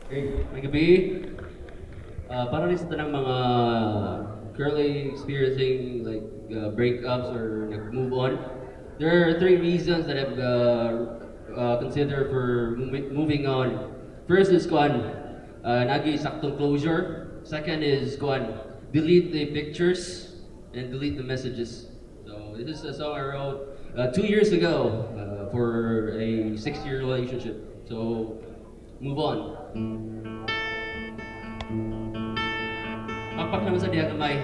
Hey, may gabi. Para rin sa tanang mga currently experiencing like breakups or nag-move on, there are three reasons that I've considered for moving on. First is nagi saktong closure. Second is delete the pictures and delete the messages. So this is a song I wrote 2 years ago for a 6-year relationship. So move on. Pakpak naman sa diya kamay.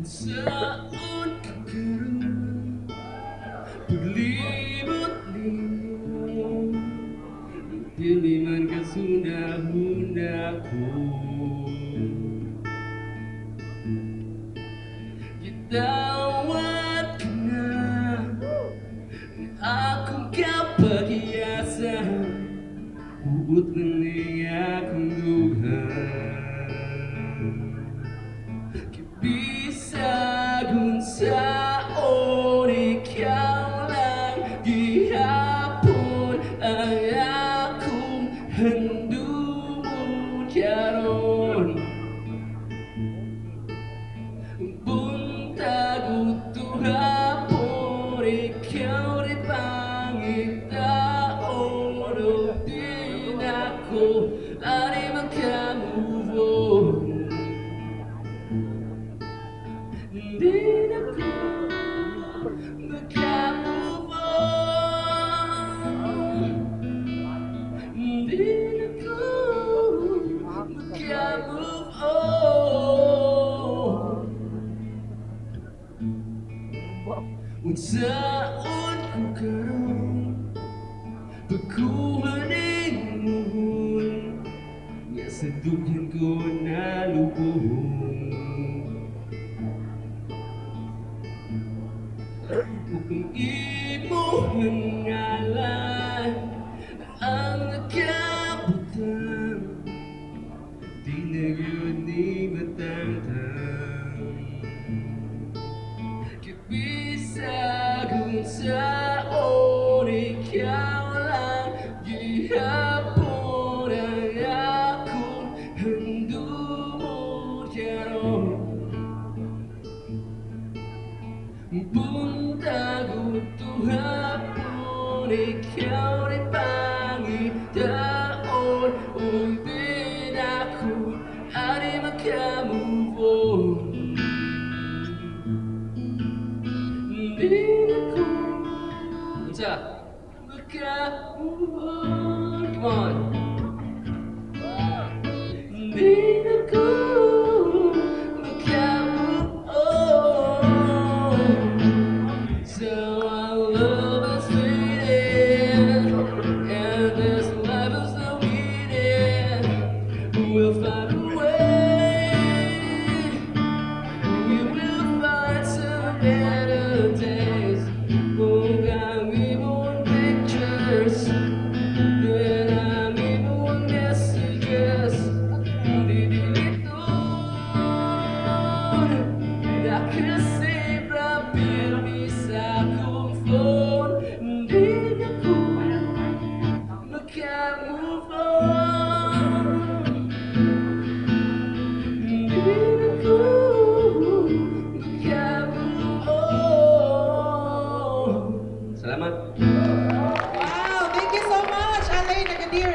Saan ka karoon? Paglibot-libot, hindi man kasunahuna ko. Gitawat ka na akong kapahiyasan, huot lang niya akong duhan. Bisagun saon ikaw lang gihapon ang akong handumon karon. Buntag utuhapon ikaw rin pangitaon o di na ko ani maka-move on. Hindi na ko maka-move on. Hindi na ko maka-move on. Unsaon ko karon pagkuhaning muhon nga sa dughan ko nalubuhon. Kung imuhang ngalan ang nakabutan, di na yun ni matangtang. Kabisagun saon ikaw lang gihapon ang akong handumon karon. Buntag utuhapon ikaw rin pangitaon o di na ko ani maka-move on. Hindi na ko maka-move on. Come on. Hindi na ko maka-move on. So our love is fading, and this life is no meaning. We'll find a way. We will find some better days. Kung ang ibon pictures, then ang ibon messages, didiliton. Nakasave na pirmi sa akong phone. Hindi na ko maka-move on. Hindi na ko maka-move on. Salamat. Wow! Thank you so much, Alain Agadir